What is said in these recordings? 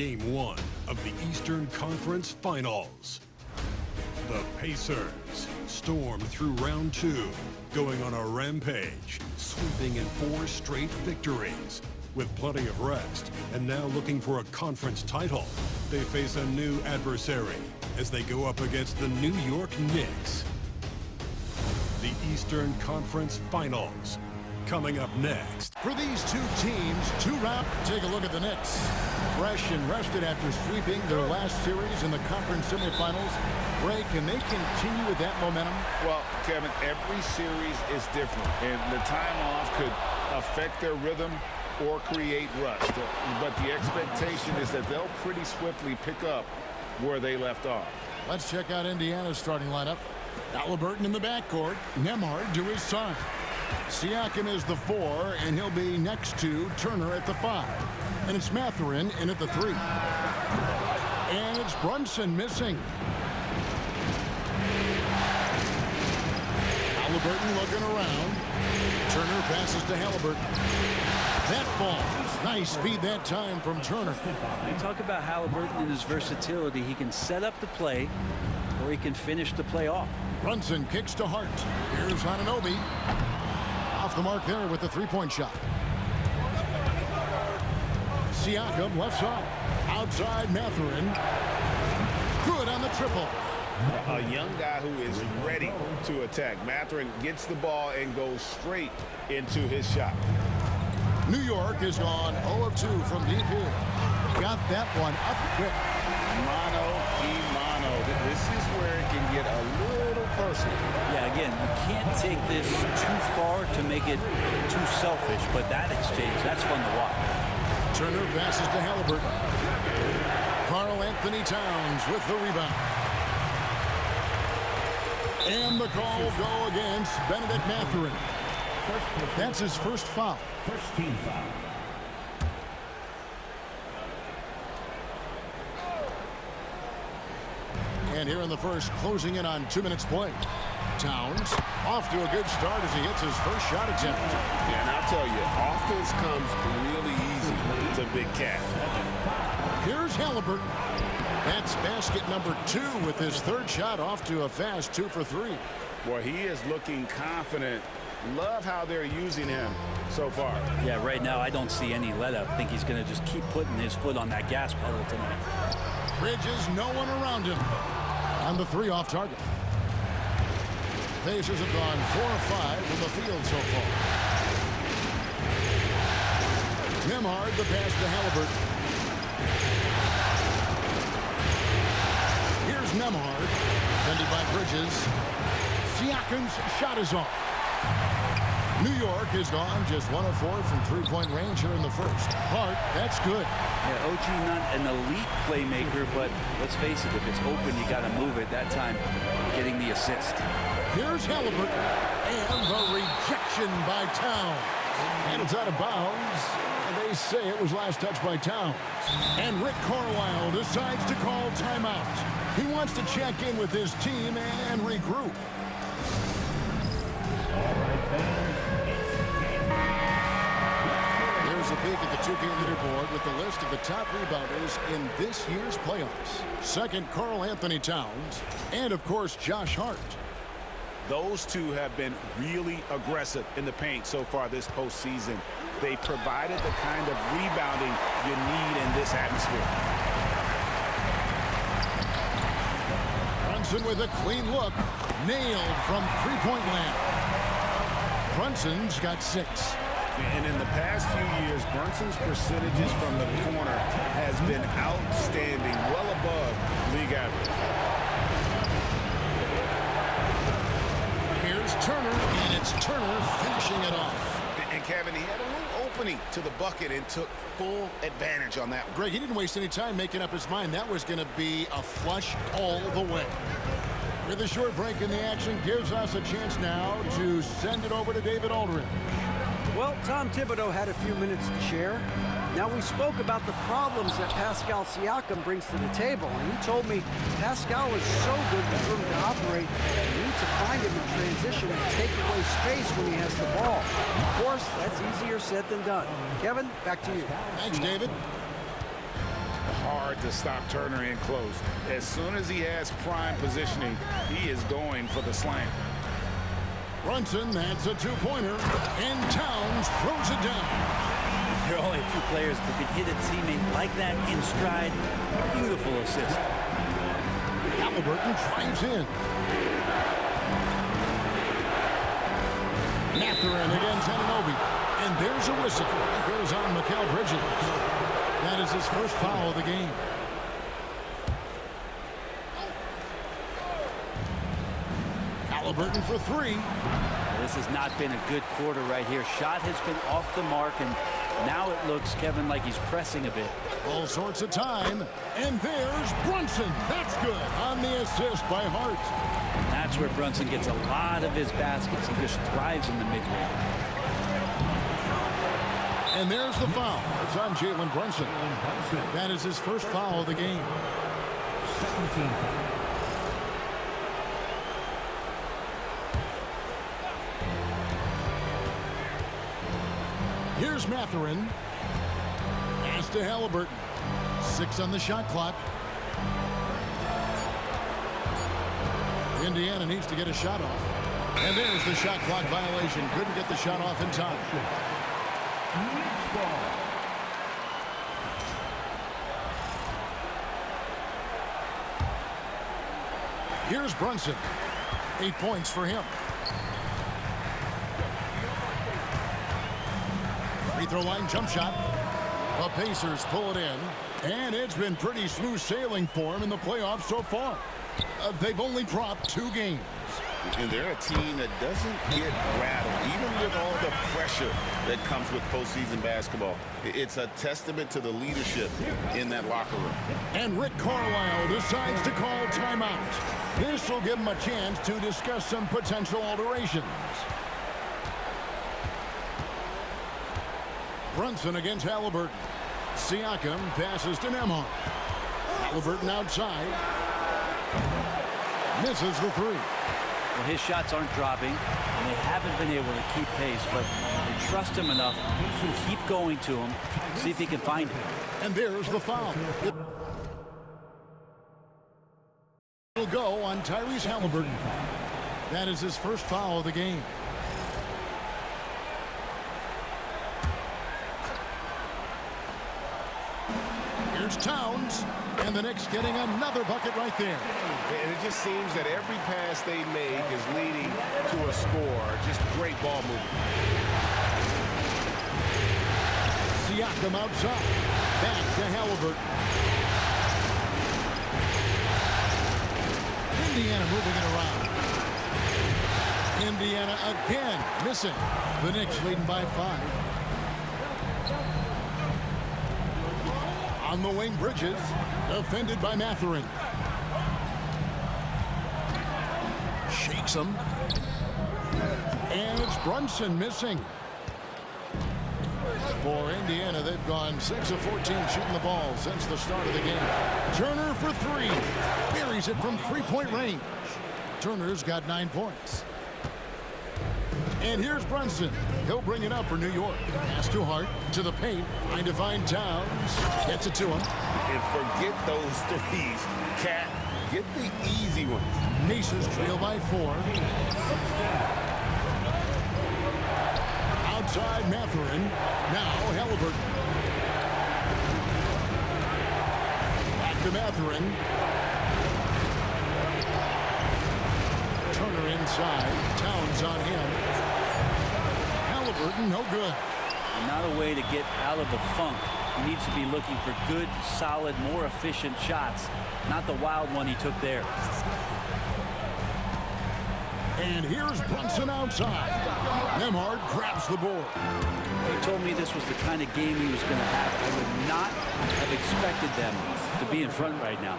Game 1 of the Eastern Conference Finals. The Pacers stormed through round 2, going on a rampage, sweeping in 4 straight victories. With plenty of rest and now looking for a conference title, they face a new adversary as they go up against the New York Knicks. The Eastern Conference Finals, coming up next. For these two teams, 2 rounds. Take a look at the Knicks. Fresh and rested after sweeping their last series in the conference semifinals. Ray, can they continue with that momentum? Well, Kevin, every series is different, and the time off could affect their rhythm or create rust. But the expectation is that they'll pretty swiftly pick up where they left off. Let's check out Indiana's starting lineup. Halliburton in the backcourt. Nembhard to his side. Siakam is the 4, and he'll be next to Turner at the 5. And it's Mathurin in at the 3. And it's Brunson missing. Halliburton looking around. Turner passes to Halliburton. That falls. Nice speed that time from Turner. You talk about Halliburton and his versatility. He can set up the play, or he can finish the play off. Brunson kicks to Hart. Here's Anunoby. Off the mark there with the 3-point shot. Siakam left side. Outside Mathurin. Good on the triple. A young guy who is ready to attack. Mathurin gets the ball and goes straight into his shot. New York is gone 0 of 2 from deep here. Got that one up quick. Mano y mano. This is where it can get a little personal. Yeah, again, you can't take this too far to make it too selfish, but that exchange, that's fun to watch. Turner passes to Halliburton. Karl Anthony Towns with the rebound. And the call will go against Benedict Mathurin. That's his first foul. First team foul. And here in the first, closing in on 2 minutes play. Towns off to a good start as he hits his first shot attempt. Yeah, and I'll tell you, offense comes really easy to Big Cat. Here's Halliburton. That's basket number 2 with his 3rd shot off to a fast 2 for 3. Boy, he is looking confident. Love how they're using him so far. Yeah, right now I don't see any let up. I think he's going to just keep putting his foot on that gas pedal tonight. Bridges, no one around him. On the 3 off target. Pacers have gone 4 of 5 from the field so far. Nembhard the pass to Halliburton. Here's Nembhard. Defended by Bridges. Siakam's shot is off. New York is gone just 1 of 4 from 3-point range here in the first. Hart, that's good. Yeah, OG not an elite playmaker, but let's face it, if it's open, you got to move it. That time, getting the assist. Here's Halliburton. And the rejection by Towns. And it's out of bounds. And they say it was last touched by Towns. And Rick Carlisle decides to call timeout. He wants to check in with his team and regroup. Here's a peek at the 2-game leaderboard with the list of the top rebounders in this year's playoffs. Second, Karl Anthony Towns, and of course, Josh Hart. Those two have been really aggressive in the paint so far this postseason. They've provided the kind of rebounding you need in this atmosphere. Brunson with a clean look. Nailed from 3-point land. Brunson's got 6. And in the past few years, Brunson's percentages from the corner has been outstanding, well above league average. Here's Turner, and it's Turner finishing it off. And Kevin, he had a little opening to the bucket and took full advantage on that one. Greg, he didn't waste any time making up his mind. That was going to be a flush all the way. With a short break in the action, gives us a chance now to send it over to David Aldridge. Well, Tom Thibodeau had a few minutes to share. Now, we spoke about the problems that Pascal Siakam brings to the table, and he told me Pascal is so good with room to operate, you need to find him in transition and take away space when he has the ball. Of course, that's easier said than done. Kevin, back to you. Thanks, David. hard to stop Turner in close. As soon as he has prime positioning, he is going for the slam. Brunson, that's a two-pointer, and Towns throws it down. There are only a few players who can hit a teammate like that in stride. Beautiful assist. Halliburton drives in. Mathurin against Anunoby. And there's a whistle. It goes on Mikal Bridges. That is his first foul of the game. Halliburton for three. This has not been a good quarter right here. Shot has been off the mark, and now it looks, Kevin, like he's pressing a bit. All sorts of time. And there's Brunson. That's good on the assist by Hart. That's where Brunson gets a lot of his baskets. He just thrives in the mid-range. And there's the foul. It's on Jalen Brunson. That is his first foul of the game. 17 foul. Here's Mathurin. Pass to Halliburton. 6 on the shot clock. Indiana needs to get a shot off. And there's the shot clock violation. Couldn't get the shot off in time. Here's Brunson. 8 points for him. Free throw line jump shot. The Pacers pull it in. And it's been pretty smooth sailing for them in the playoffs so far. They've only dropped 2 games. And they're a team that doesn't get rattled, even with all the pressure that comes with postseason basketball. It's a testament to the leadership in that locker room. And Rick Carlisle decides to call timeout. This will give him a chance to discuss some potential alterations. Brunson against Halliburton. Siakam passes to Nembhard. Halliburton outside. Misses the three. Well, his shots aren't dropping, and they haven't been able to keep pace, but they trust him enough to keep going to him, see if he can find him. And there's the foul. It'll go on Tyrese Halliburton. That is his first foul of the game. Here's Towns, and the Knicks getting another bucket right there. And it just seems that every pass they make is leading to a score. Just great ball movement. Siakam outside. Back to Halliburton. Indiana moving it around. Indiana again missing. The Knicks leading by 5. On the wing, Bridges. Defended by Mathurin. Shakes him. And it's Brunson missing. For Indiana, they've gone 6 of 14 shooting the ball since the start of the game. Turner for 3. Buries it from 3-point range. Turner's got 9 points. And here's Brunson. He'll bring it up for New York. Pass to Hart, to the paint, trying to find Towns. Gets it to him. And forget those threes. Cat, get the easy ones. Pacers trail by 4. Outside Mathurin. Now Halliburton. Back to Mathurin. Turner inside. Towns on him. Halliburton, no good. Not a way to get out of the funk. He needs to be looking for good, solid, more efficient shots, not the wild one he took there. And here's Brunson outside. Nembhard grabs the board. If you told me this was the kind of game he was going to have, I would not have expected them to be in front right now.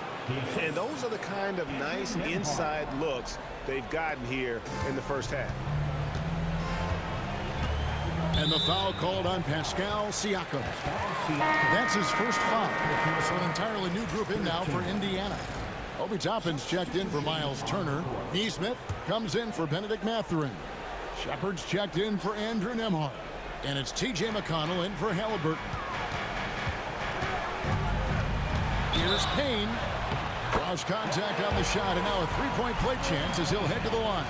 And those are the kind of nice inside looks they've gotten here in the first half. And the foul called on Pascal Siakam. That's his first foul. So an entirely new group in now for Indiana. Obi Toppin's checked in for Miles Turner. Neesmith comes in for Benedict Mathurin. Shepard's checked in for Andrew Nembhard. And it's T.J. McConnell in for Halliburton. Here's Payne. Cross contact on the shot, and now a three-point play chance as he'll head to the line.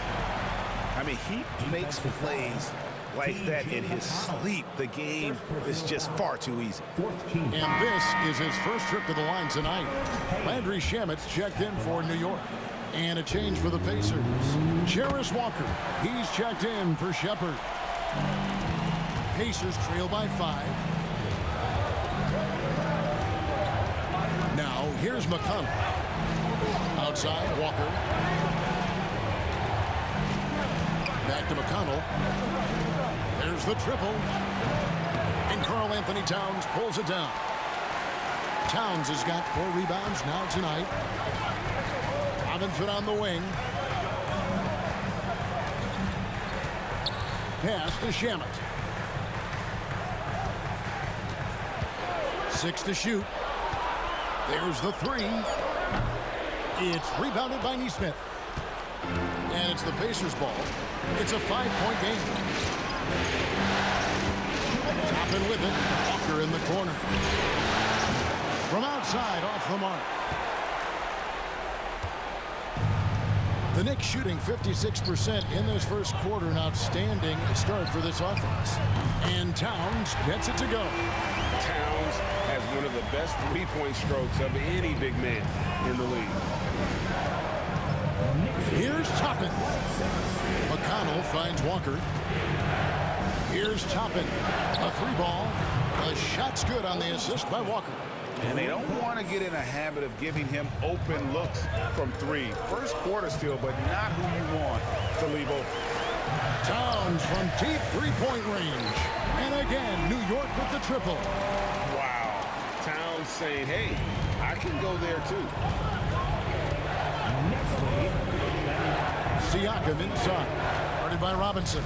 I mean, he makes plays like that in his sleep. The game is just far too easy. And this is his first trip to the line tonight. Landry Shamet's checked in for New York. And a change for the Pacers. Jarris Walker, he's checked in for Shepherd. Pacers trail by 5. Now, here's McConnell. Outside, Walker. Back to McConnell. There's the triple. And Karl Anthony Towns pulls it down. Towns has got 4 rebounds now tonight. Robinson on the wing. Pass to Shamet. 6 to shoot. There's the 3. It's rebounded by Nesmith. And it's the Pacers' ball. It's a 5-point game. Toppin with it. Walker in the corner. From outside, off the mark. The Knicks shooting 56% in this first quarter. An outstanding start for this offense. And Towns gets it to go. Towns has one of the best three-point strokes of any big man in the league. Here's Toppin. McConnell finds Walker. Here's Toppin. A 3-ball. A shot's good on the assist by Walker. And they don't want to get in a habit of giving him open looks from 3. First quarter still, but not who you want to leave open. Towns from deep 3-point range. And again, New York with the triple. Wow. Towns saying, hey, I can go there too. Siakam inside. Guarded by Robinson.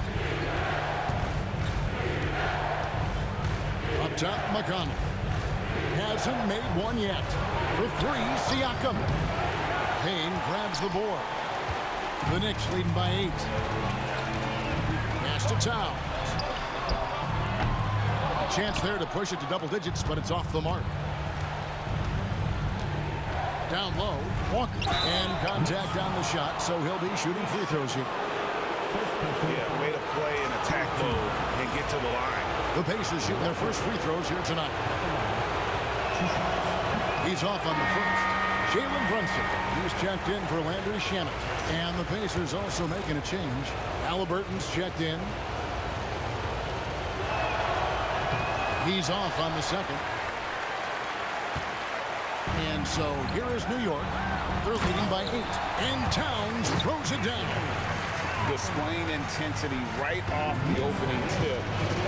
Up top, McConnell. Hasn't made one yet. For 3, Siakam. Payne grabs the board. The Knicks leading by 8. Pass to Towns. A chance there to push it to double digits, but it's off the mark. Down low, Walker. And contact on the shot, so he'll be shooting free throws here. Yeah, way to play in attack mode and get to the line. The Pacers shooting their first free throws here tonight. He's off on the first. Jalen Brunson. He's checked in for Landry Shamet. And the Pacers also making a change. Halliburton's checked in. He's off on the second. And so here is New York. They're leading by 8. And Towns throws it down. Displaying intensity right off the opening tip,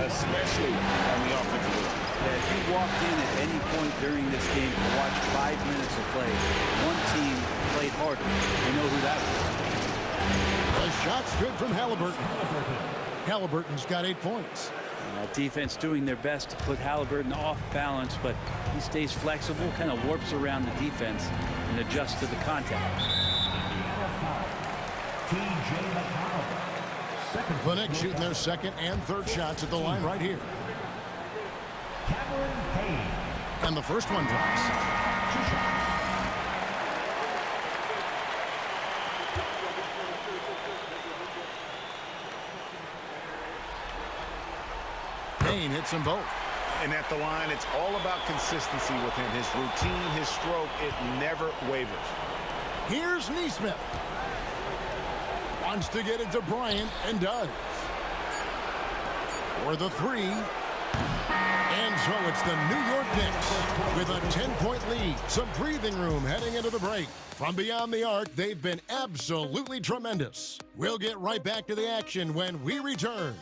especially on the offensive end. If you walked in at any point during this game to watch 5 minutes of play, one team played harder. You know who that was. The shot's good from Halliburton. Halliburton's got 8 points. And defense doing their best to put Halliburton off balance, but he stays flexible, kind of warps around the defense and adjusts to the contact. The Knicks shooting their second and third shots at the line right here. And the first one drops. Payne hits them both. And at the line, it's all about consistency with him. His routine, his stroke, it never wavers. Here's Nesmith. Wants to get it to Bryant and does. For the 3. And so it's the New York Knicks with a 10-point lead. Some breathing room heading into the break. From beyond the arc, they've been absolutely tremendous. We'll get right back to the action when we return.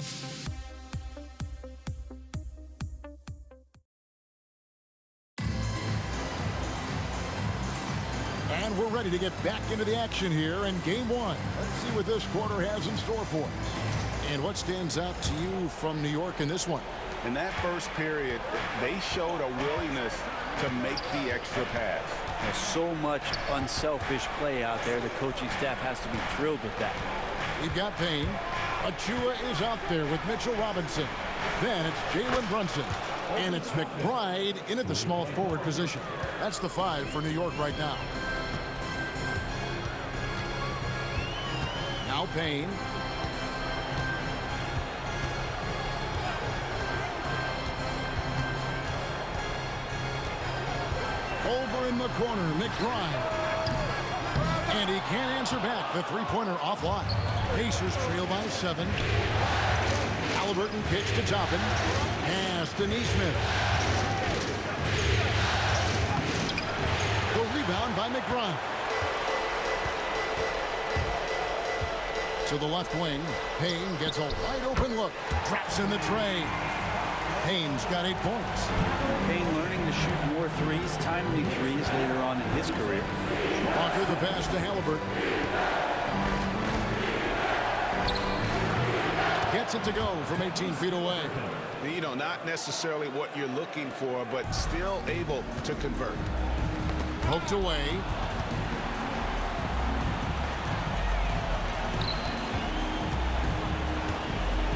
And we're ready to get back into the action here in Game 1. Let's see what this quarter has in store for us. And what stands out to you from New York in this one? In that first period, they showed a willingness to make the extra pass. There's so much unselfish play out there. The coaching staff has to be thrilled with that. We've got Payne. Achua is out there with Mitchell Robinson. Then it's Jalen Brunson. And it's McBride in at the small forward position. That's the 5 for New York right now. Now Payne. Over in the corner, McBride. And he can't answer back. The three-pointer offline. Pacers trail by 7. Halliburton pitch to Toppin. Pass to Neesmith. The rebound by McBride. To the left wing. Payne gets a wide-open look. Traps in the tray. Payne's got 8 points. Payne learning to shoot more threes, timely threes later on in his career. Walker the pass to Halliburton. Gets it to go from 18 feet away. You know, not necessarily what you're looking for, but still able to convert. Poked away.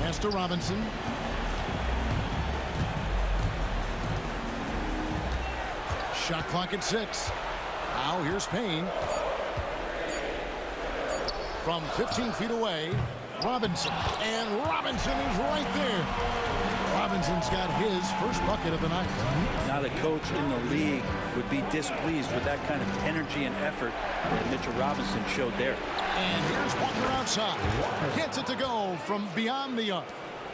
Pass to Robinson. Shot clock at 6. Now here's Payne. From 15 feet away, Robinson. And Robinson is right there. Robinson's got his first bucket of the night. Not a coach in the league would be displeased with that kind of energy and effort that Mitchell Robinson showed there. And here's Walker outside. Gets it to go from beyond the arc.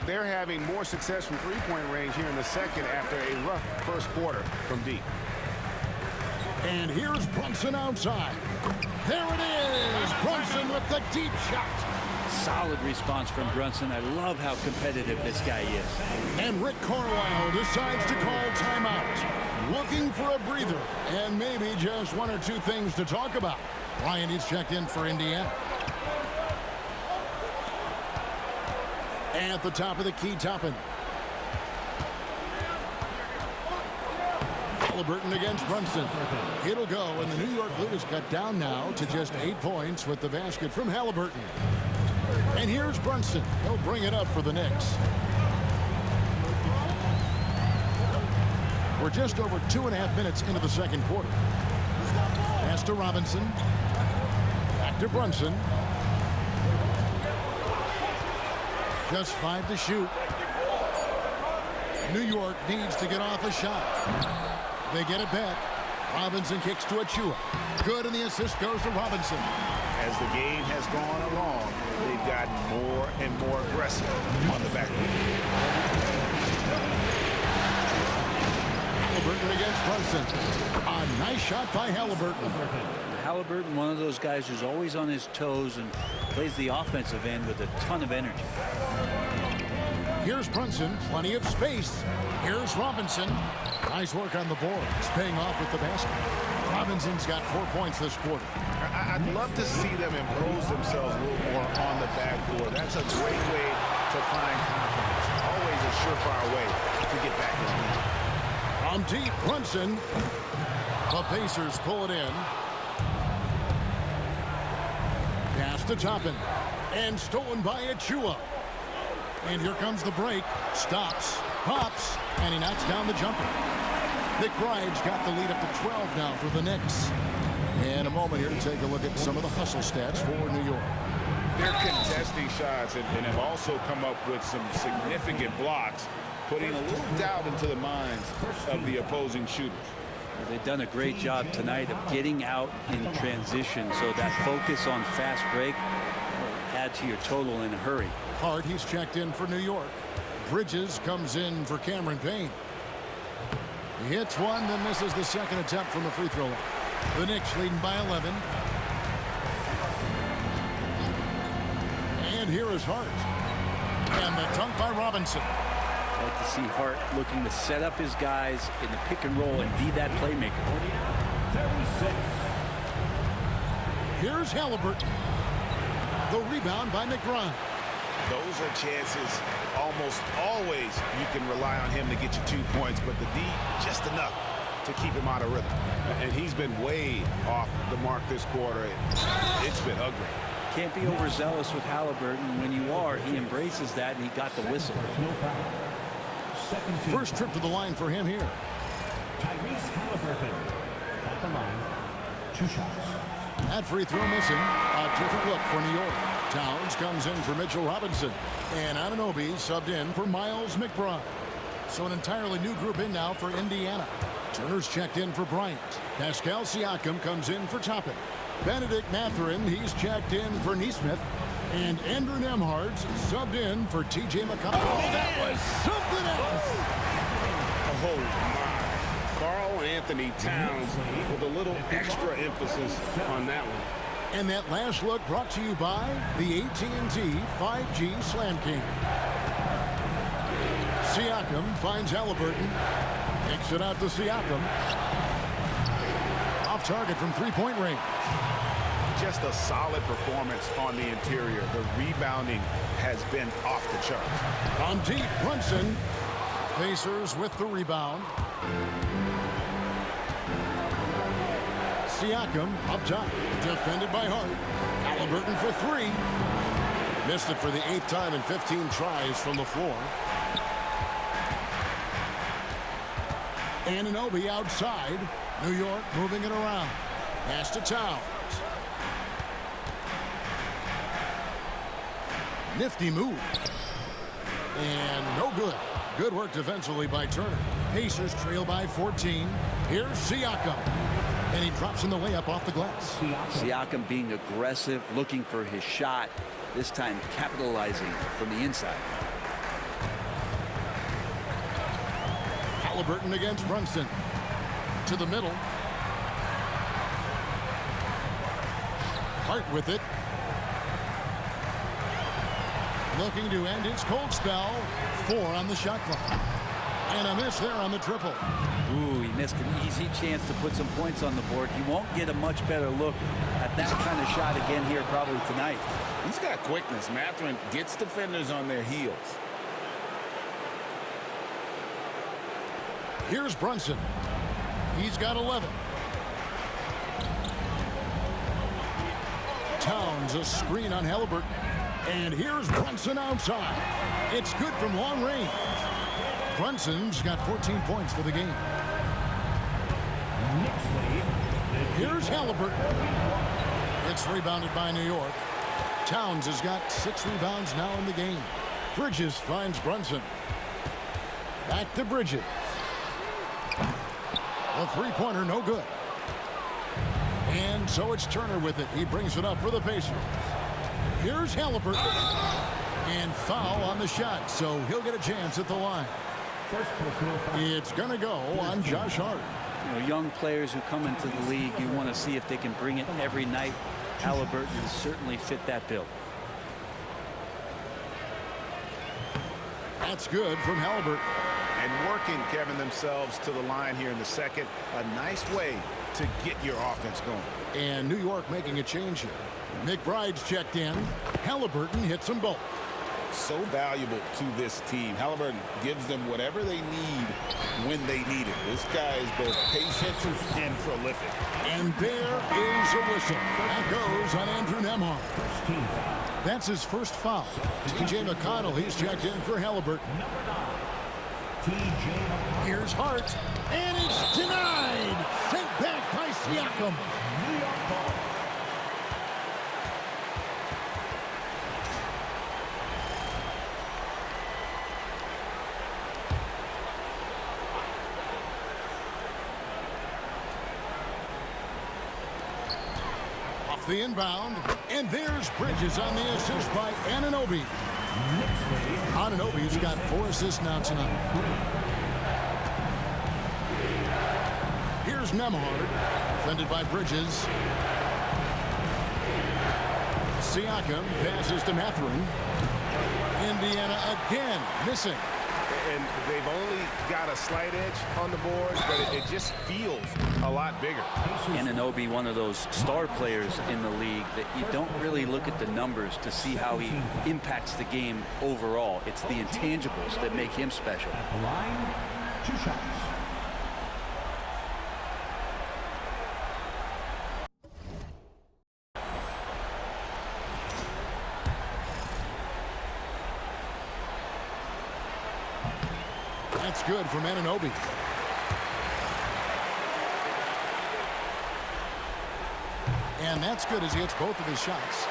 They're having more success from three-point range here in the second after a rough first quarter from deep. And here's Brunson outside. There it is. Brunson with the deep shot. Solid response from Brunson. I love how competitive this guy is. And Rick Carlisle decides to call timeout. Looking for a breather and maybe just 1 or 2 things to talk about. Ryan is checked in for Indiana. At the top of the key, Toppin. Halliburton against Brunson. It'll go, and the New York lead is cut down now to just 8 points with the basket from Halliburton. And here's Brunson. He'll bring it up for the Knicks. We're just over 2.5 minutes into the second quarter. Pass to Robinson. Back to Brunson. Just 5 to shoot. New York needs to get off a shot. They get it back. Robinson kicks to Achua. Good, and the assist goes to Robinson. As the game has gone along, they've gotten more and more aggressive on the back end. Halliburton against Brunson. A nice shot by Halliburton. Halliburton, one of those guys who's always on his toes and plays the offensive end with a ton of energy. Here's Brunson, plenty of space. Here's Robinson. Nice work on the boards, paying off with the basket. Robinson's got 4 points this quarter. I'd love to see them impose themselves a little more on the backboard. That's a great way to find confidence. Always a surefire way to get back in the game. From deep, Brunson. The Pacers pull it in. Pass to Toppin. And stolen by Achua. And here comes the break. Stops, pops, and he knocks down the jumper. McBride's got the lead up to 12 now for the Knicks. And a moment here to take a look at some of the hustle stats for New York. They're contesting shots and have also come up with some significant blocks, putting a little doubt into the minds of the opposing shooters. They've done a great job tonight of getting out in transition, so that focus on fast break will add to your total in a hurry. Hart, he's checked in for New York. Bridges comes in for Cameron Payne. He hits one, then misses the second attempt from the free throw line. The Knicks leading by 11. And here is Hart. And the dunk by Robinson. I like to see Hart looking to set up his guys in the pick and roll and be that playmaker. 36. Here's Halliburton. The rebound by McBride. Those are chances almost always you can rely on him to get you 2 points, but the D just enough to keep him out of rhythm. And he's been way off the mark this quarter. It's been ugly. can't be overzealous with Halliburton. When you are, he embraces that, and he got the whistle. No foul. Second team. First trip to the line for him here. Tyrese Halliburton at the line. 2 shots. That free throw missing. A different look for New York. Towns comes in for Mitchell Robinson. And Anunoby subbed in for Miles McBride. So an entirely new group in now for Indiana. Turner's checked in for Bryant. Pascal Siakam comes in for Toppin. Benedict Mathurin, he's checked in for Nesmith. And Andrew Nembhard's subbed in for T.J. McConnell. Oh, that was something else! Oh, my. Karl Anthony Towns with a little extra emphasis on that one. And that last look brought to you by the AT&T 5G Slam King. Siakam finds Halliburton. Takes it out to Siakam. Off target from three-point range. Just a solid performance on the interior. The rebounding has been off the charts. On deep, Brunson. Pacers with the rebound. Siakam up top. Defended by Hart. Halliburton for 3. Missed it for the 8th time in 15 tries from the floor. Anunoby outside. New York moving it around. Pass to Towns. Nifty move. And no good. Good work defensively by Turner. Pacers trail by 14. Here's Siakam. And he drops in the layup off the glass. Siakam being aggressive, looking for his shot, this time capitalizing from the inside. Halliburton against Brunson. To the middle. Hart with it. Looking to end his cold spell. 4 on the shot clock. And a miss there on the triple. Ooh, he missed an easy chance to put some points on the board. He won't get a much better look at that kind of shot again here probably tonight. He's got quickness. Mathurin gets defenders on their heels. Here's Brunson. He's got 11. Towns a screen on Halliburton. And here's Brunson outside. It's good from long range. Brunson's got 14 points for the game. Here's Halliburton. It's rebounded by New York. Towns has got 6 rebounds now in the game. Bridges finds Brunson. Back to Bridges. A three-pointer, no good. And so it's Turner with it. He brings it up for the Pacers. Here's Halliburton. And foul on the shot, so he'll get a chance at the line. It's going to go on Josh Hart. You know, young players who come into the league, you want to see if they can bring it every night. Halliburton has certainly fit that bill. That's good from Halliburton. And working, Kevin, themselves to the line here in the second. A nice way to get your offense going. And New York making a change here. McBride's checked in. Halliburton hits them both. So valuable to this team. Halliburton gives them whatever they need when they need it. This guy is both patient and prolific. And there is a whistle. That goes on Andrew Nembhard. That's his first foul. T.J. McConnell, he's checked in for Halliburton. Here's Hart. And it's denied. Sent back by Siakam. New York ball. The inbound, and there's Bridges on the assist by Anunoby. Anunoby's got 4 assists now tonight. Here's Nembhard, defended by Bridges. Siakam passes to Mathurin. Indiana again missing. And they've only got a slight edge on the boards, but it just feels a lot bigger. Anunoby, one of those star players in the league that you don't really look at the numbers to see how he impacts the game overall. It's the intangibles that make him special. At the line, 2 shots. It's good for Anunoby. And that's good as he hits both of his shots.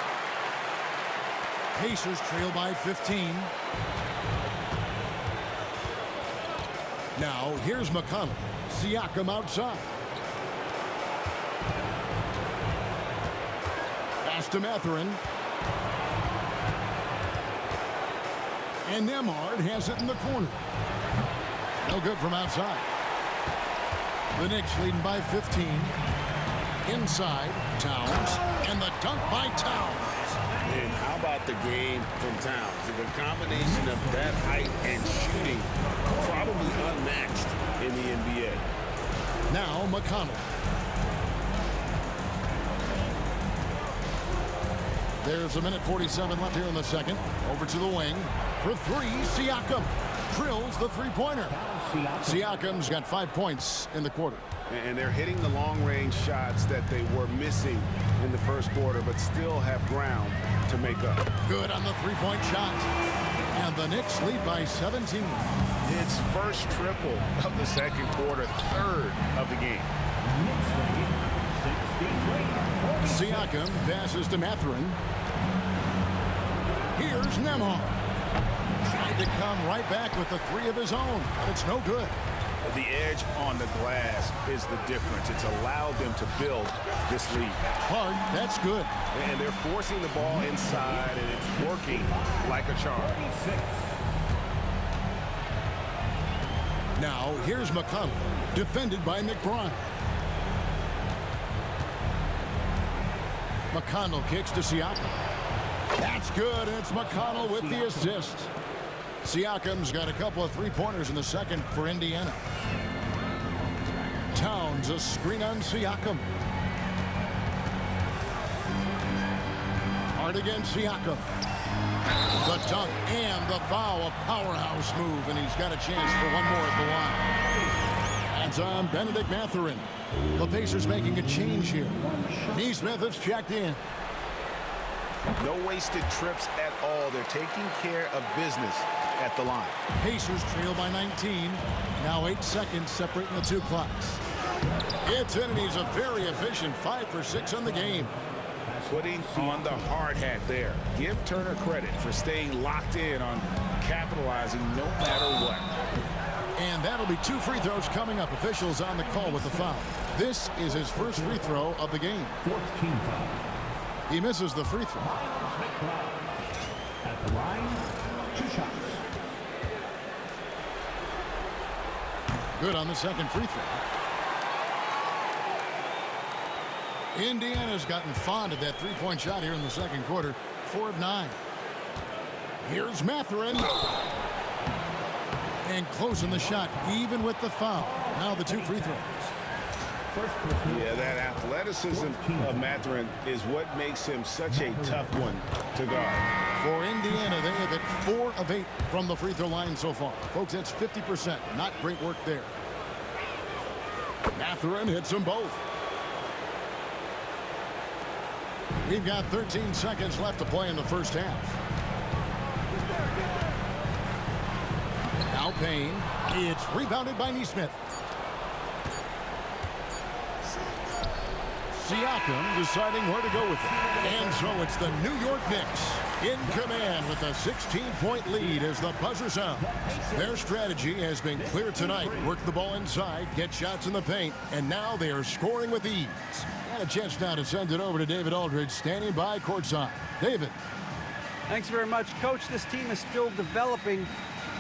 Pacers trail by 15. Now, here's McConnell. Siakam outside. Pass to Mathurin. And Nembhard has it in the corner. No good from outside. The Knicks leading by 15. Inside, Towns. And the dunk by Towns. And how about the game from Towns? The combination of that height and shooting, probably unmatched in the NBA. Now McConnell. There's a minute 47 left here in the second. Over to the wing. For three, Siakam drills the three-pointer. Siakam's got 5 points in the quarter. And they're hitting the long-range shots that they were missing in the first quarter, but still have ground to make up. Good on the three-point shot. And the Knicks lead by 17. It's first triple of the second quarter, third of the game. Siakam passes to Mathurin. Here's Nembhard. Trying to come right back with the three of his own, but it's no good. The edge on the glass is the difference. It's allowed them to build this lead. Hard, that's good. And they're forcing the ball inside, and it's working like a charm. Now, here's McConnell, defended by McBride. McConnell kicks to Siakam. That's good, and it's McConnell with the assist. Siakam's got a couple of three-pointers in the second for Indiana. Towns, a screen on Siakam. Hard against Siakam. The dunk and the foul, a powerhouse move, and he's got a chance for one more at the line. That's on Benedict Mathurin. The Pacers making a change here. Nesmith has checked in. No wasted trips at all. They're taking care of business at the line. Pacers trail by 19. Now 8 seconds separating the two clocks. It's in, and he's a very efficient 5 for 6 on the game. Putting on the hard hat there. Give Turner credit for staying locked in on capitalizing no matter what. And that'll be 2 free throws coming up. Officials on the call with the foul. This is his first free throw of the game. 14 foul. He misses the free throw. At the line, 2 shots. Good on the second free throw. Indiana's gotten fond of that three-point shot here in the second quarter. 4 of 9. Here's Mathurin. And closing the shot, even with the foul. Now the 2 free throws. Yeah, that athleticism of Mathurin is what makes him such a tough one to guard. For Indiana, they have hit 4 of 8 from the free throw line so far. Folks, that's 50%. Not great work there. Mathurin hits them both. We've got 13 seconds left to play in the first half. Now Payne. It's rebounded by Nesmith. Siakam deciding where to go with it. And so it's the New York Knicks in command with a 16-point lead as the buzzer sounds. Their strategy has been clear tonight. Work the ball inside, get shots in the paint, and now they are scoring with ease. And a chance now to send it over to David Aldridge, standing by courtside. David. Thanks very much, Coach. This team is still developing.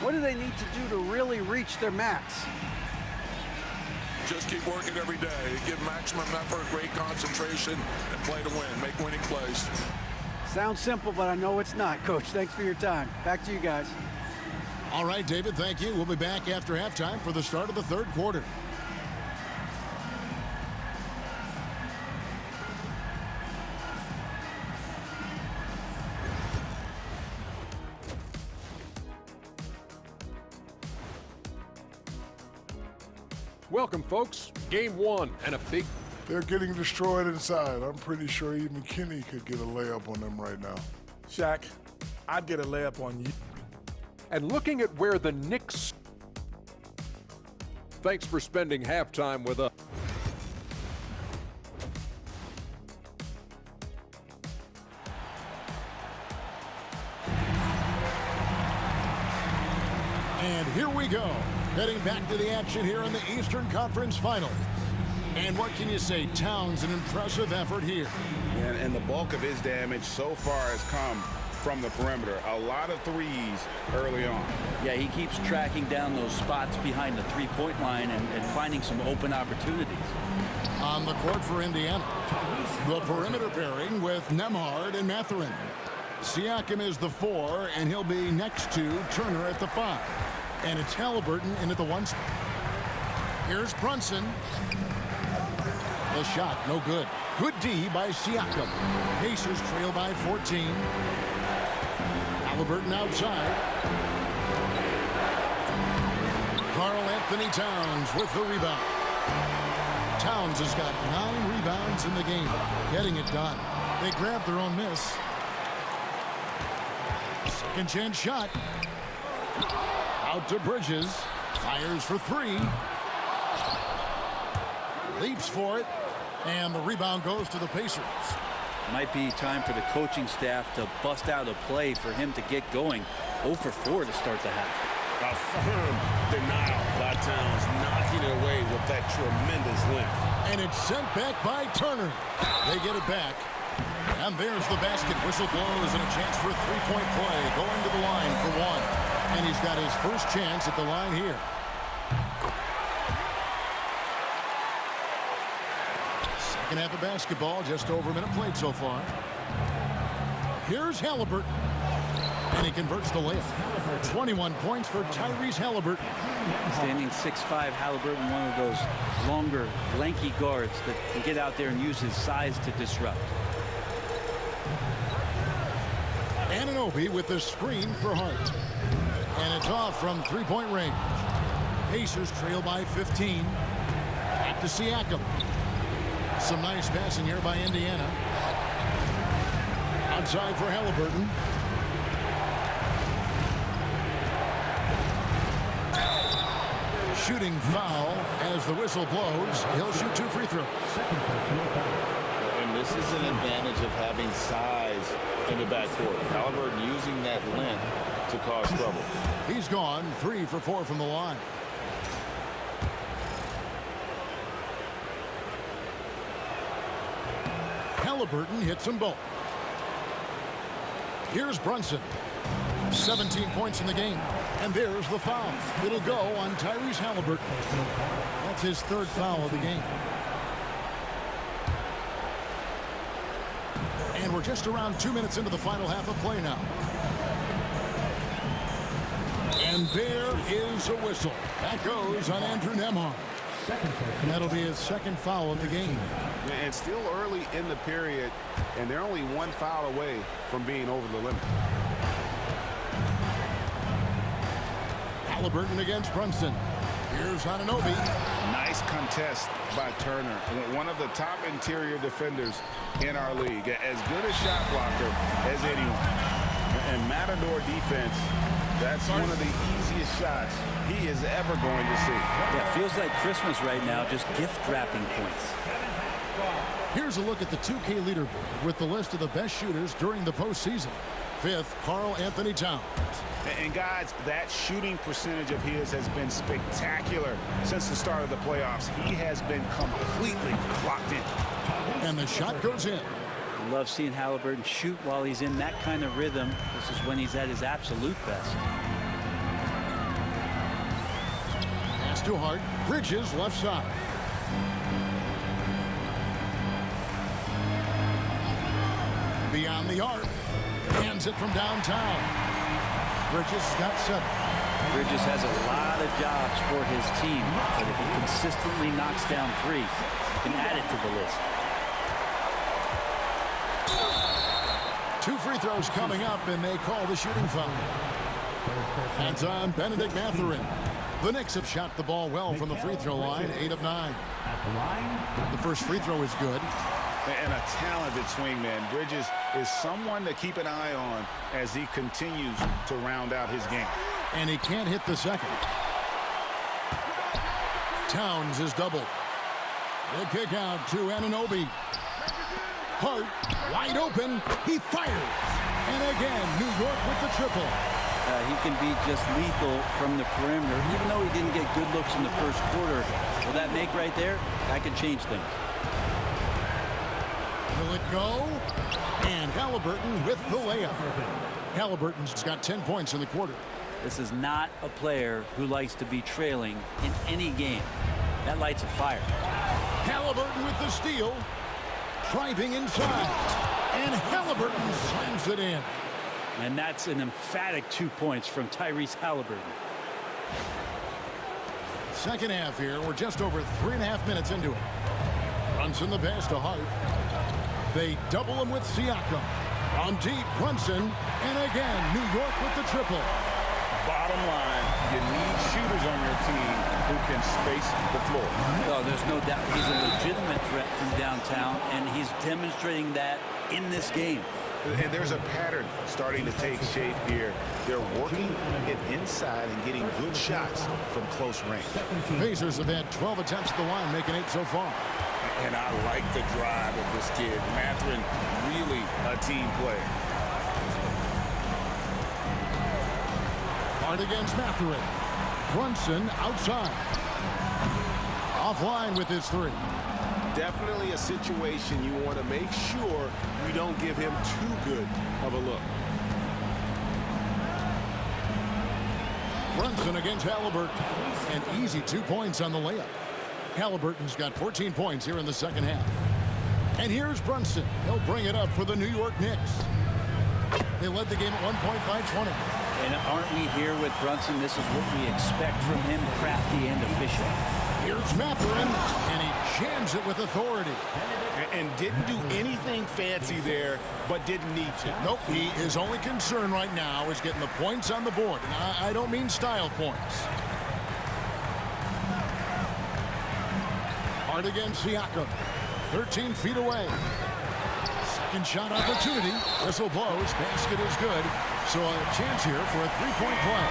What do they need to do to really reach their max? Just keep working every day. Give maximum effort, great concentration, and play to win. Make winning plays. Sounds simple, but I know it's not, Coach. Thanks for your time. Back to you guys. All right, David, thank you. We'll be back after halftime for the start of the third quarter. Welcome, folks. Game 1 and a big... They're getting destroyed inside. I'm pretty sure even Kenny could get a layup on them right now. Shaq, I'd get a layup on you. And looking at where the Knicks... Thanks for spending halftime with us. And here we go. Heading back to the action here in the Eastern Conference Finals. And what can you say? Towns, an impressive effort here. And the bulk of his damage so far has come from the perimeter. A lot of threes early on. Yeah, he keeps tracking down those spots behind the three-point line and finding some open opportunities. On the court for Indiana, the perimeter pairing with Nembhard and Mathurin. Siakam is the 4, and he'll be next to Turner at the 5. And it's Halliburton in at the 1 spot. Here's Brunson. The shot, no good. Good D by Siakam. Pacers trail by 14. Halliburton outside. Karl Anthony Towns with the rebound. Towns has got 9 rebounds in the game. Getting it done. They grabbed their own miss. Second chance shot. Out to Bridges. Fires for 3. Leaps for it. And the rebound goes to the Pacers. Might be time for the coaching staff to bust out a play for him to get going. 0 for 4 to start the half. A firm denial by Towns, knocking it away with that tremendous length. And it's sent back by Turner. They get it back. And there's the basket. Whistle blows and a chance for a three-point play. Going to the line for 1. And he's got his first chance at the line here. Second half of basketball, just over a minute played so far. Here's Halliburton. And he converts the layup. 21 points for Tyrese Halliburton. Standing 6'5", Halliburton, one of those longer, lanky guards that can get out there and use his size to disrupt. Anunoby with the screen for Hart. And it's off from three-point range. Pacers trail by 15. Back to Siakam. Some nice passing here by Indiana. Outside for Halliburton. Shooting foul as the whistle blows. He'll shoot 2 free throws. And this is an advantage of having size in the backcourt. Halliburton using that length to cause trouble. He's gone 3 for 4 from the line. Halliburton hits them both. Here's Brunson. 17 points in the game. And there's the foul. It'll go on Tyrese Halliburton. That's his 3rd foul of the game. And we're just around 2 minutes into the final half of play now. And there is a whistle. That goes on Andrew Nembhard. And that'll be his 2nd foul of the game. And still early in the period, and they're only 1 foul away from being over the limit. Halliburton against Brunson. Here's Anunoby. Nice contest by Turner. One of the top interior defenders in our league. As good a shot blocker as anyone. And Matador defense, that's one of the easiest shots he is ever going to see. Yeah, feels like Christmas right now, just gift wrapping points. Here's a look at the 2K leaderboard with the list of the best shooters during the postseason. 5th, Karl Anthony Towns. And guys, that shooting percentage of his has been spectacular since the start of the playoffs. He has been completely clocked in. And the shot goes in. Love seeing Halliburton shoot while he's in that kind of rhythm. This is when he's at his absolute best. Pass to Hart. Bridges left side. Beyond the arc. Hands it from downtown. Bridges got 7. Bridges has a lot of jobs for his team, but if he consistently knocks down 3, he can add it to the list. 2 free throws coming up, and they call the shooting foul. Hands on Benedict Mathurin. The Knicks have shot the ball well from the free throw line, 8 of 9. The first free throw is good. And a talented swingman. Bridges is someone to keep an eye on as he continues to round out his game. And he can't hit the second. Towns is doubled. The kick out to Anunoby. Hart, wide open. He fires. And again, New York with the triple. He can be just lethal from the perimeter, even though he didn't get good looks in the first quarter. Will that make right there? That could change things. Will it go? And Halliburton with the layup. Halliburton's got 10 points in the quarter. This is not a player who likes to be trailing in any game. That lights a fire. Halliburton with the steal. Driving inside. And Halliburton slams it in. And that's an emphatic 2 points from Tyrese Halliburton. Second half here. We're just over 3.5 minutes into it. Brunson the pass to Hart. They double him with Siakam. On deep, Brunson. And again, New York with the triple. Bottom line, you need shooters on your team who can space the floor. Oh, there's no doubt he's a legitimate threat from downtown, and he's demonstrating that in this game. And there's a pattern starting to take shape here. They're working it inside and getting good shots from close range. Pacers have had 12 attempts at the line, making 8 so far. And I like the drive of this kid. Mathurin, really a team player. Hard against Mathurin. Brunson outside. Offline with his 3. Definitely a situation you want to make sure you don't give him too good of a look. Brunson against Halliburton. An easy 2 points on the layup. Halliburton's got 14 points here in the second half. And here's Brunson. He'll bring it up for the New York Knicks. They led the game at 1 point by 20. And aren't we here with Brunson? This is what we expect from him, crafty and efficient. Here's Mathurin, and he jams it with authority. And didn't do anything fancy there, but didn't need to. Nope, his only concern right now is getting the points on the board. And I don't mean style points. Hard against Siakam. 13 feet away. Second shot opportunity. Whistle blows. Basket is good. So a chance here for a 3-point play.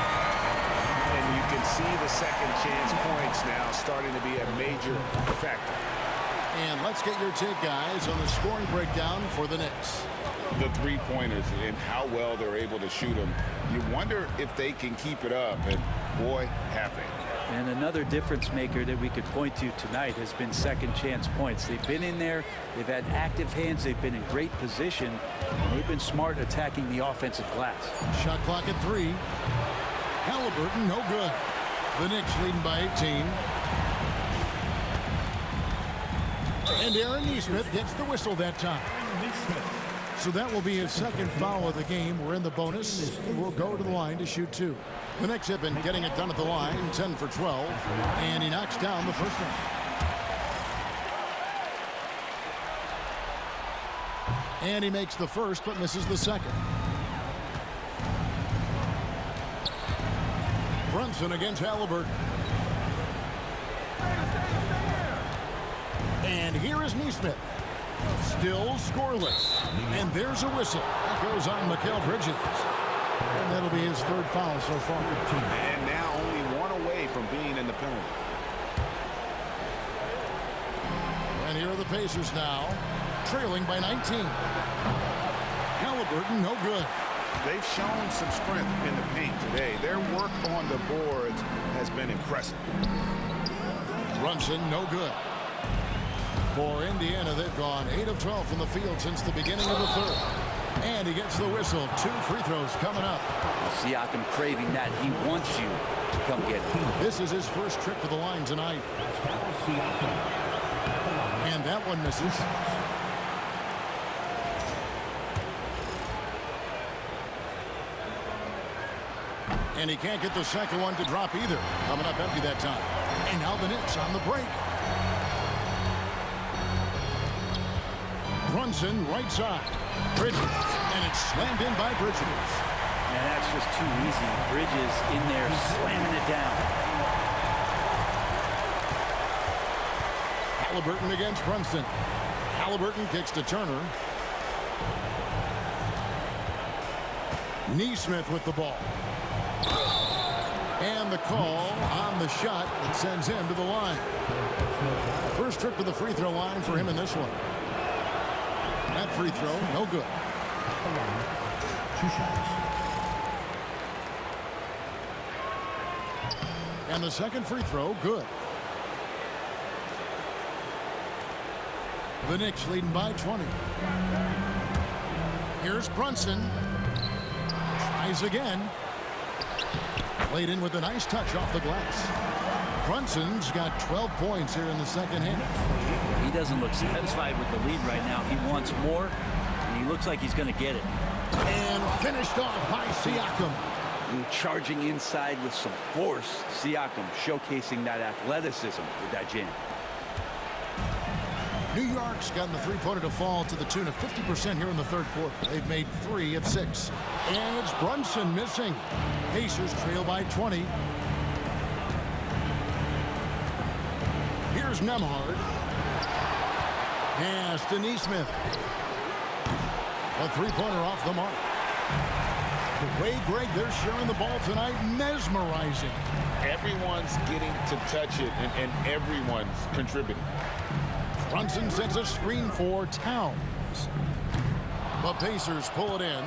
And you can see the second chance points now starting to be a major factor. And let's get your take, guys, on the scoring breakdown for the Knicks. The three-pointers and how well they're able to shoot them. You wonder if they can keep it up, and boy, have they. And another difference maker that we could point to tonight has been second chance points. They've been in there, they've had active hands, they've been in great position, and they've been smart attacking the offensive glass. Shot clock at 3. Halliburton, no good. The Knicks leading by 18. And Aaron Nesmith gets the whistle that time. So that will be his second foul of the game. We're in the bonus. We'll go to the line to shoot 2. The Knicks have been getting it done at the line, 10 for 12. And he knocks down the first one. And he makes the first, but misses the second. Brunson against Halliburton. And here is Nesmith. Still scoreless. And there's a whistle. It goes on Mikal Bridges. And that'll be his third foul so far. And now only one away from being in the penalty. And here are the Pacers now, trailing by 19. Halliburton, no good. They've shown some strength in the paint today. Their work on the boards has been impressive. Brunson, no good. For Indiana, they've gone 8 of 12 from the field since the beginning of the third. And he gets the whistle. 2 free throws coming up. Siakam craving that. He wants you to come get it. This is his first trip to the line tonight. And that one misses. And he can't get the second one to drop either. Coming up empty that time. And now the Knicks on the break. Brunson, right side. Bridges. And it's slammed in by Bridges. Man, that's just too easy. Bridges in there slamming it down. Halliburton against Brunson. Halliburton kicks to Turner. Nesmith with the ball. And the call on the shot that sends him to the line. First trip to the free throw line for him in this one. That free throw, no good. 2 shots. And the second free throw, good. The Knicks leading by 20. Here's Brunson. Tries again. Played in with a nice touch off the glass. Brunson's got 12 points here in the second half. He doesn't look satisfied with the lead right now. He wants more, and he looks like he's going to get it. And finished off by Siakam. Charging inside with some force. Siakam showcasing that athleticism with that jam. New York's gotten the three-pointer to fall to the tune of 50% here in the third quarter. They've made 3 of 6. And it's Brunson missing. Pacers trail by 20. Here's Nembhard. Pass to Nesmith. A three-pointer off the mark. The way, Greg, they're sharing the ball tonight, mesmerizing. Everyone's getting to touch it, and everyone's contributing. Brunson sets a screen for Towns. The Pacers pull it in.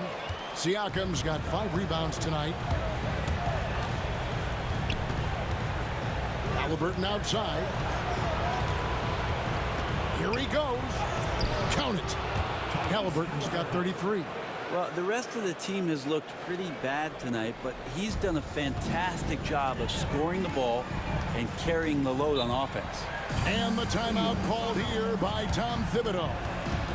Siakam's got 5 rebounds tonight. Halliburton outside. Here he goes. Count it. Halliburton's got 33. Well, the rest of the team has looked pretty bad tonight, but he's done a fantastic job of scoring the ball and carrying the load on offense. And the timeout called here by Tom Thibodeau.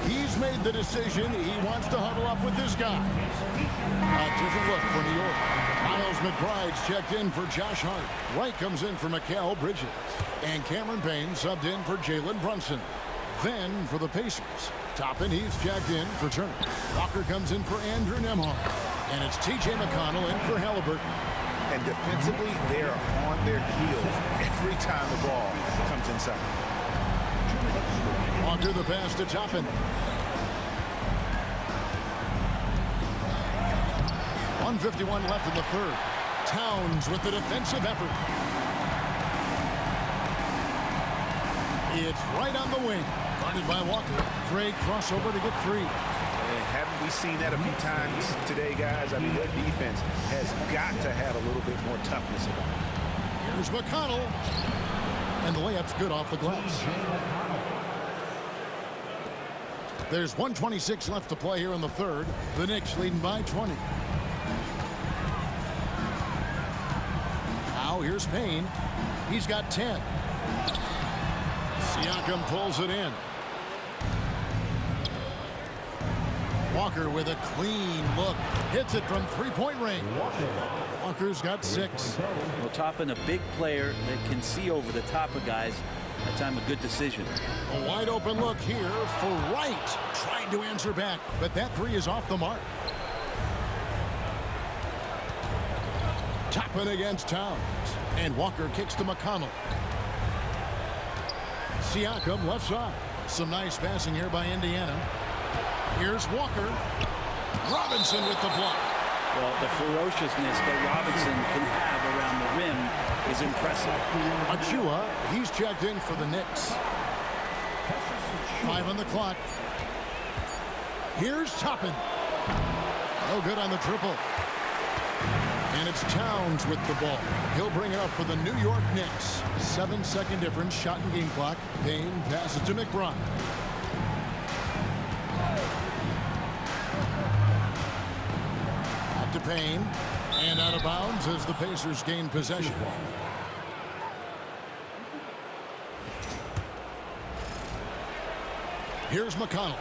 He's made the decision. He wants to huddle up with this guy. A different look for New York. Miles McBride's checked in for Josh Hart. Wright comes in for Mikal Bridges. And Cameron Payne subbed in for Jalen Brunson. Then for the Pacers, Toppin, he's checked in for Turner. Walker comes in for Andrew Nembhard. And it's T.J. McConnell in for Halliburton. And defensively, they are on their heels every time the ball comes inside. Walker the pass to Toppin. 1:51 left in the third. Towns with the defensive effort. It's right on the wing. Guarded by Walker. Great crossover to get 3. Haven't we seen that a few times today, guys? I mean, their defense has got to have a little bit more toughness about it. Here's McConnell. And the layup's good off the glass. There's 1:26 left to play here in the third. The Knicks leading by 20. Now here's Payne. He's got 10. Siakam pulls it in. Walker with a clean look. Hits it from three-point range. Walker's got 6. Well, Toppin, a big player that can see over the top of guys. That time a good decision. A wide open look here for Wright. Tried to answer back, but that 3 is off the mark. Toppin against Towns. And Walker kicks to McConnell. Siakam left side. Some nice passing here by Indiana. Here's Walker. Robinson with the block. Well, the ferociousness that Robinson can have around the rim is impressive. Achua, he's checked in for the Knicks. 5 on the clock. Here's Toppin. No good on the triple. And it's Towns with the ball. He'll bring it up for the New York Knicks. 7-second difference, shot and game clock. Payne passes to McBride. Out to Payne. And out of bounds as the Pacers gain possession. Here's McConnell.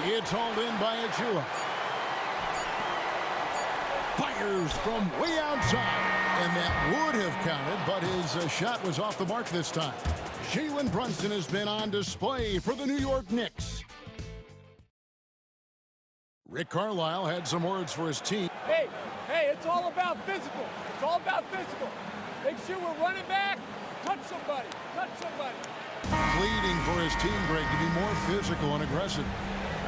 It's hauled in by Achua. Fires from way outside. And that would have counted, but his shot was off the mark this time. Jalen Brunson has been on display for the New York Knicks. Rick Carlisle had some words for his team. Hey, it's all about physical. It's all about physical. Make sure we're running back. Touch somebody. Touch somebody. Pleading for his team, Greg, to be more physical and aggressive.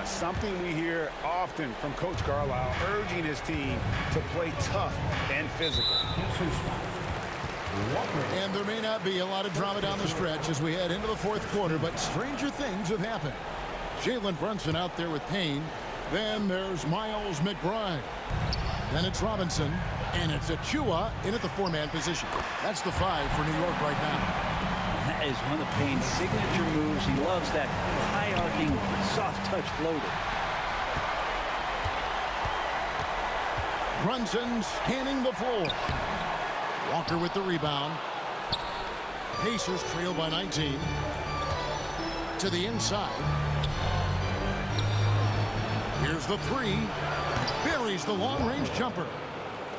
something we hear often from Coach Carlisle, urging his team to play tough and physical. And there may not be a lot of drama down the stretch as we head into the fourth quarter, but stranger things have happened. Jalen Brunson out there with Payne. Then there's Miles McBride. Then it's Robinson. And it's Achua in at the four-man position. That's the 5 for New York right now. That is one of Payne's signature moves. He loves that high-arcing, soft-touch floater. Brunson scanning the floor. Walker with the rebound. Pacers trail by 19. To the inside. Here's the 3. Buries the long-range jumper.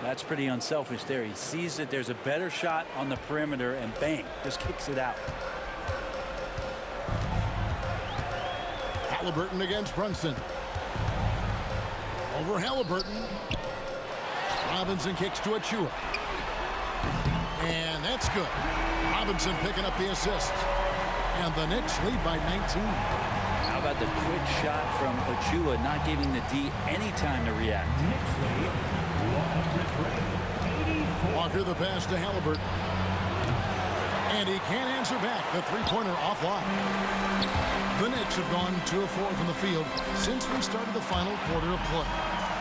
That's pretty unselfish there. He sees that there's a better shot on the perimeter and bang, just kicks it out. Halliburton against Brunson. Over Halliburton. Robinson kicks to Achua. And that's good. Robinson picking up the assist. And the Knicks lead by 19. How about the quick shot from Achua, not giving the D any time to react. Walker the pass to Halliburton. And he can't answer back. The three-pointer offline. The Knicks have gone 2 of 4 from the field since we started the final quarter of play.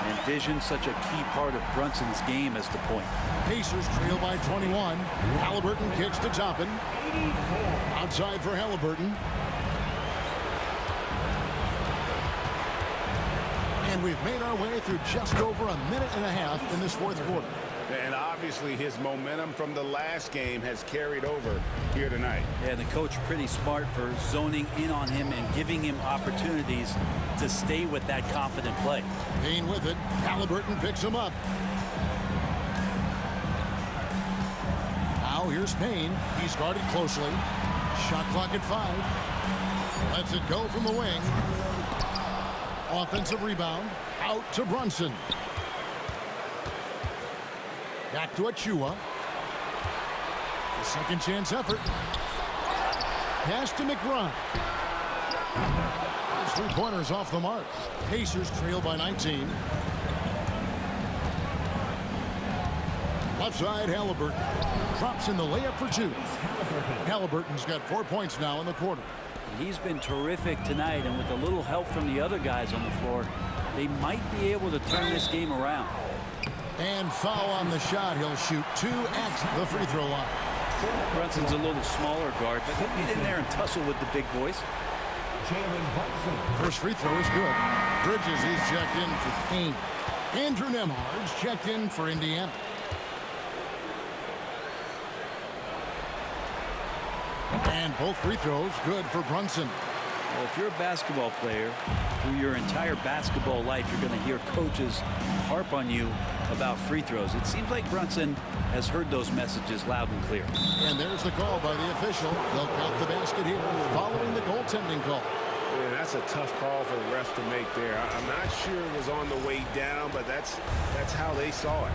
And vision such a key part of Brunson's game as the point. Pacers trail by 21. Halliburton kicks to Toppin. Outside for Halliburton. And we've made our way through just over a minute and a half in this fourth quarter. And obviously his momentum from the last game has carried over here tonight. Yeah, the coach pretty smart for zoning in on him and giving him opportunities to stay with that confident play. Payne with it. Halliburton picks him up. Now here's Payne. He's guarded closely. Shot clock at 5. Lets it go from the wing. Offensive rebound. Out to Brunson. Back to Achua. The second chance effort. Pass to McBride. His three-pointers off the mark. Pacers trail by 19. Left side, Halliburton. Drops in the layup for 2. Halliburton's got 4 points now in the quarter. He's been terrific tonight, and with a little help from the other guys on the floor, they might be able to turn this game around. And foul on the shot. He'll shoot 2 at the free throw line. Brunson's a little smaller guard, but he'll get in there and tussle with the big boys. First free throw is good. Bridges, he's checked in for Payne. Andrew Nembhard's checked in for Indiana. And both free throws good for Brunson. Well, if you're a basketball player, through your entire basketball life, you're going to hear coaches harp on you about free throws. It seems like Brunson has heard those messages loud and clear. And there's the call by the official. They'll count the basket here following the goaltending call. Yeah, that's a tough call for the ref to make there. I'm not sure it was on the way down, but that's how they saw it.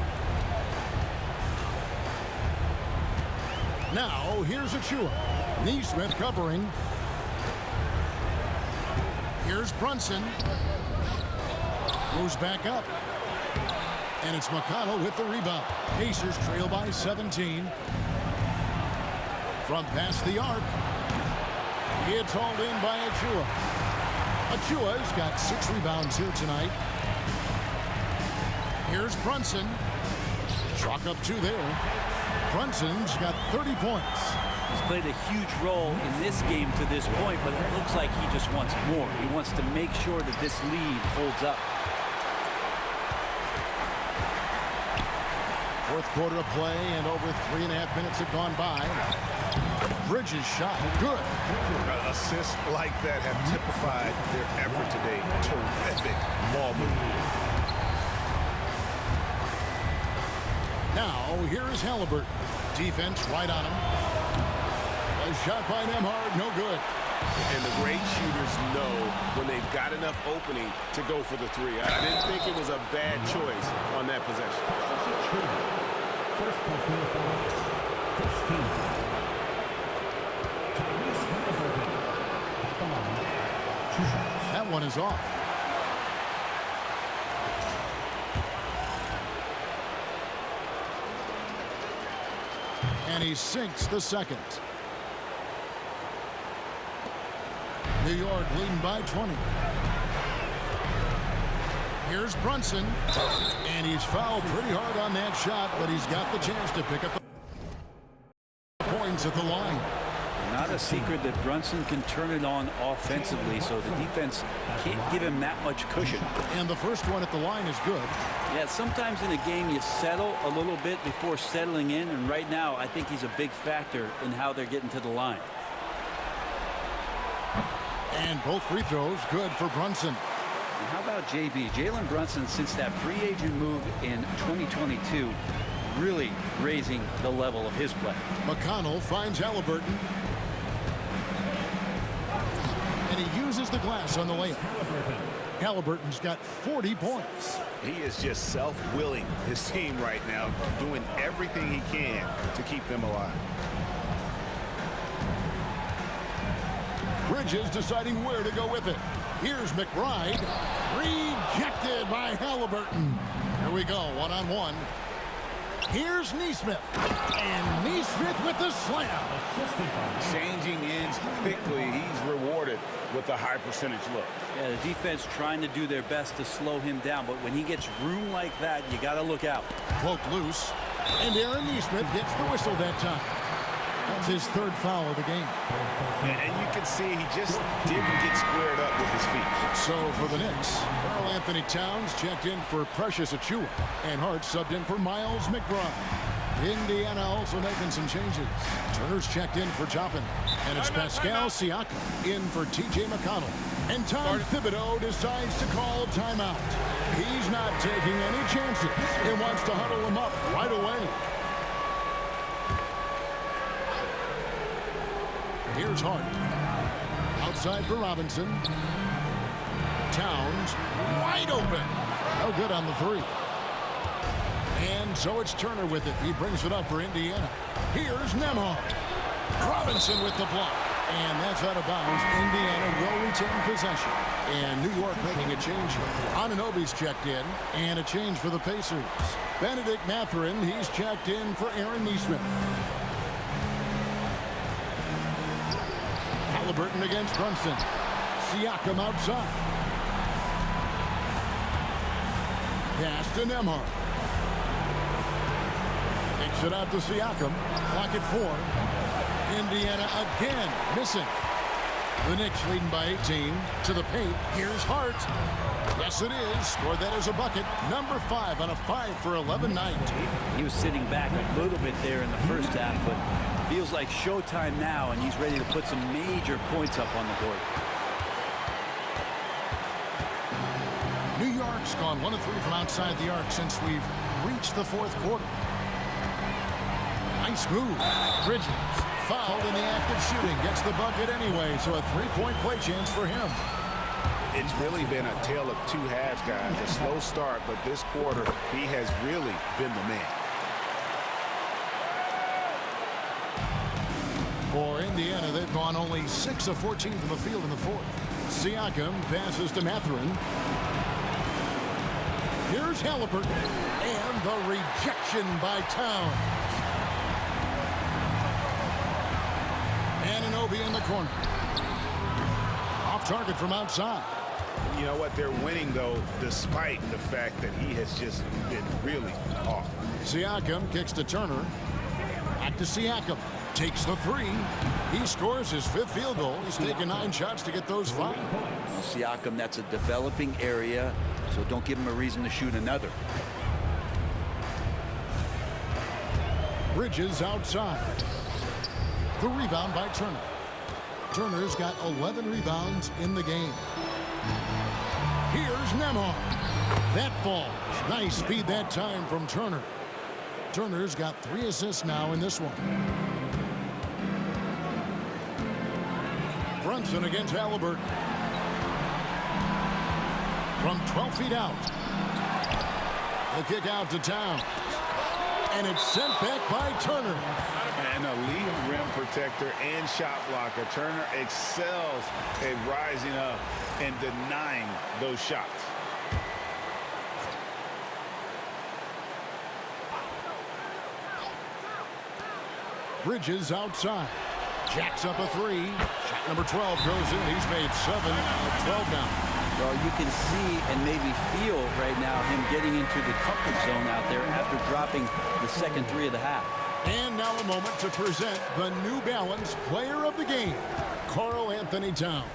Now, here's Achua. Neesmith covering. Here's Brunson. Goes back up. And it's McConnell with the rebound. Pacers trail by 17. From past the arc. It's hauled in by Achua. Achua's got 6 rebounds here tonight. Here's Brunson. Chalk up 2 there. Brunson's got 30 points. He's played a huge role in this game to this point, but it looks like he just wants more. He wants to make sure that this lead holds up. Fourth quarter of play, and over 3.5 minutes have gone by. Bridges shot good. Assists like that have typified their effort today. Terrific ball movement. Now, here is Halliburton. Defense right on him. A shot by Nembhard, no good. And the great shooters know when they've got enough opening to go for the 3. I didn't think it was a bad choice on that possession. First personal foul, first team foul. Tyrese Halliburton at the line. 2 shots. That one is off. And he sinks the second. New York leading by 20. Here's Brunson. And he's fouled pretty hard on that shot, but he's got the chance to pick up the points at the line. Not a secret that Brunson can turn it on offensively, so the defense can't give him that much cushion. And the first one at the line is good. Yeah, sometimes in a game you settle a little bit before settling in, and right now I think he's a big factor in how they're getting to the line. And both free throws good for Brunson. And how about JB? Jalen Brunson, since that free agent move in 2022, really raising the level of his play. McConnell finds Halliburton. And he uses the glass on the layup. Halliburton's got 40 points. He is just self-willing his team right now, doing everything he can to keep them alive. Bridges deciding where to go with it. Here's McBride. Rejected by Halliburton. Here we go, one-on-one. Here's Neesmith. And Neesmith with the slam. Changing ends quickly. He's rewarded with a high percentage look. Yeah, the defense trying to do their best to slow him down, but when he gets room like that, you got to look out. Poke loose. And Aaron Neesmith gets the whistle that time. That's his third foul of the game. And you can see he just didn't get squared up with his feet. So for the Knicks, Karl Anthony Towns checked in for Precious Achiuwa, and Hart subbed in for Miles McBride. Indiana also making some changes. Turner's checked in for Toppin, and it's Pascal Siakam in for T.J. McConnell. And Tom Thibodeau decides to call timeout. He's not taking any chances and wants to huddle him up right away. Here's Hart. Outside for Robinson. Towns wide open. No good on the three. And so it's Turner with it. He brings it up for Indiana. Here's Nembhard. Robinson with the block. And that's out of bounds. Indiana will retain possession. And New York making a change here. Anunoby's checked in. And a change for the Pacers. Benedict Mathurin, he's checked in for Aaron Neesmith. Halliburton against Brunson. Siakam outside. Pass to Nembhard. Takes it out to Siakam. Clock at 4. Indiana again missing. The Knicks leading by 18 to the paint. Here's Hart. Yes, it is. Scored that as a bucket. Number 5 on a 5-for-11 night. He was sitting back a little bit there in the first half, but feels like showtime now, and he's ready to put some major points up on the board. New York's gone 1 of 3 from outside the arc since we've reached the fourth quarter. Nice move. Bridges fouled in the act of shooting. Gets the bucket anyway, so a 3-point play chance for him. It's really been a tale of two halves, guys. A slow start, but this quarter, he has really been the man. For Indiana, they've gone only 6 of 14 from the field in the fourth. Siakam passes to Mathurin. Here's Halliburton. And the rejection by Towns. Anunoby in the corner. Off target from outside. You know what? They're winning, though, despite the fact that he has just been really off. Siakam kicks to Turner. Back to Siakam. Takes the 3. He scores his 5th field goal. He's taken 9 shots to get those 5. Siakam, that's a developing area, so don't give him a reason to shoot another. Bridges outside. The rebound by Turner. Turner's got 11 rebounds in the game. Here's Nembhard. That falls. Nice speed that time from Turner. Turner's got 3 assists now in this one. Brunson against Halliburton. From 12 feet out. The kick out to Towns. And it's sent back by Turner. An elite rim protector and shot blocker. Turner excels at rising up and denying those shots. Bridges outside. Jacks up a three. Shot number 12 goes in. He's made 7 of 12 now. Well, you can see and maybe feel right now him getting into the comfort zone out there after dropping the second three of the half. And now a moment to present the New Balance Player of the Game, Karl Anthony Towns.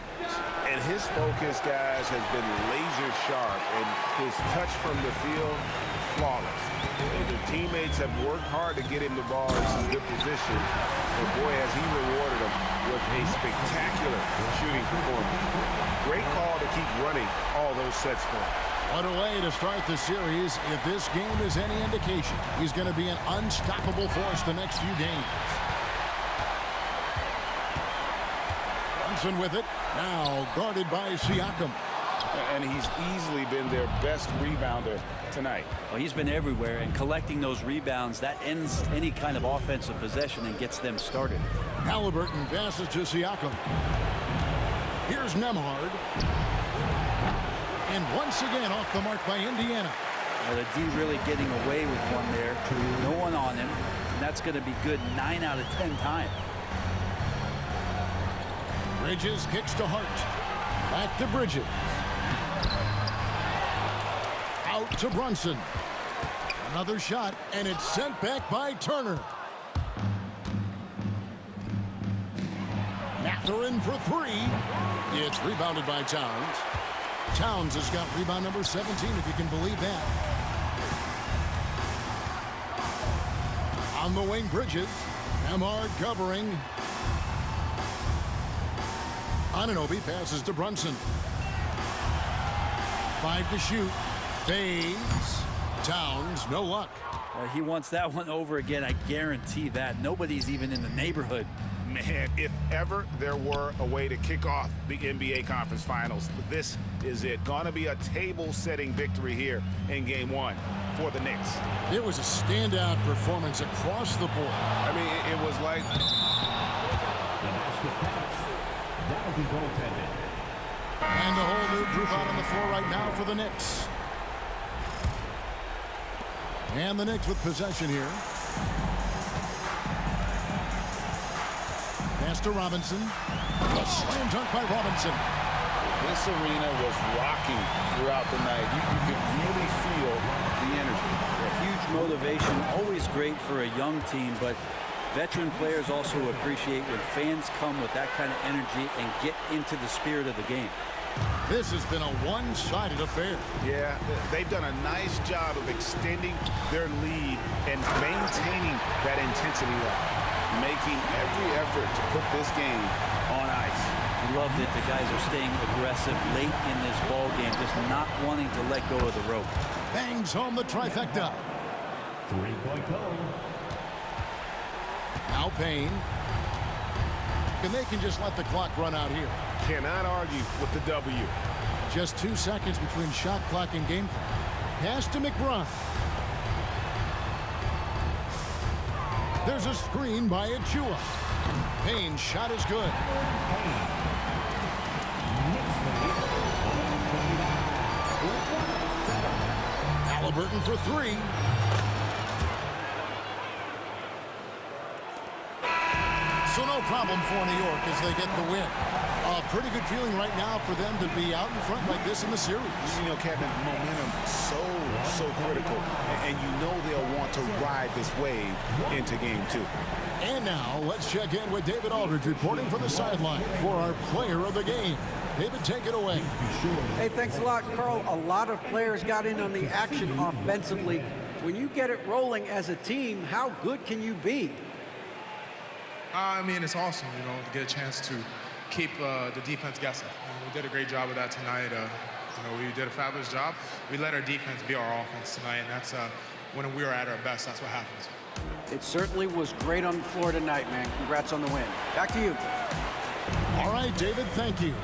And his focus, guys, has been laser sharp, and his touch from the field, flawless. The teammates have worked hard to get him the ball in some good position. And boy, has he rewarded them with a spectacular shooting performance. Great call to keep running all those sets for him. What a way to start the series. If this game is any indication, he's going to be an unstoppable force the next few games. Brunson with it. Now guarded by Siakam. And he's easily been their best rebounder tonight. Well, he's been everywhere, and collecting those rebounds, that ends any kind of offensive possession and gets them started. Halliburton passes to Siakam. Here's Nemhard. And once again off the mark by Indiana. Well, the D really getting away with one there. No one on him. And that's going to be good 9 out of 10 times. Bridges kicks to Hart. Back to Bridges. Out to Brunson. Another shot, and it's sent back by Turner. Mathurin for 3. It's rebounded by Towns. Towns has got rebound number 17, if you can believe that. On the wing, Bridges. Nemhard covering. Anunoby passes to Brunson. 5 to shoot. Fades. Towns, no luck. He wants that one over again. I guarantee that. Nobody's even in the neighborhood. Man, if ever there were a way to kick off the NBA Conference Finals, this is it. Gonna be a table-setting victory here in Game 1 for the Knicks. It was a standout performance across the board. I mean, it was like... That'll be goaltended. And the whole new group out on the floor right now for the Knicks. And the Knicks with possession here. Pass to Robinson. A slam dunk by Robinson. This arena was rocking throughout the night. You could really feel the energy. A huge motivation, always great for a young team, but veteran players also appreciate when fans come with that kind of energy and get into the spirit of the game. This has been a one-sided affair. Yeah, they've done a nice job of extending their lead and maintaining that intensity level, making every effort to put this game on ice. Love that the guys are staying aggressive late in this ball game, just not wanting to let go of the rope. Bangs home the trifecta. 3-point goal. Now Payne. And they can just let the clock run out here. Cannot argue with the W. Just 2 seconds between shot clock and game clock. Pass to McBride. There's a screen by Achua. Payne's shot is good. Halliburton for 3. So no problem for New York as they get the win. A pretty good feeling right now for them to be out in front like this in the series. You know, Kevin, momentum so critical. And you know they'll want to ride this wave into Game 2. And now let's check in with David Aldridge reporting from the sideline for our player of the game. David, take it away. Hey, thanks a lot, Karl. A lot of players got in on the action offensively. When you get it rolling as a team, how good can you be? I mean, it's awesome, you know, to get a chance to keep the defense guessing. We did a great job of that tonight. We did a fabulous job. We let our defense be our offense tonight, and that's when we were at our best, that's what happens. It certainly was great on the floor tonight, man. Congrats on the win. Back to you. All right, David, thank you.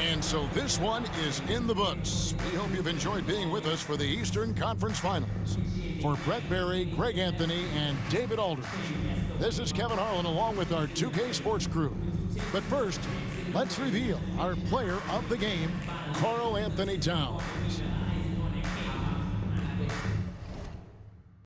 And so this one is in the books. We hope you've enjoyed being with us for the Eastern Conference Finals. For Brett Berry, Greg Anthony, and David Aldridge, this is Kevin Harlan along with our 2K Sports crew. But first, let's reveal our player of the game, Karl Anthony Towns.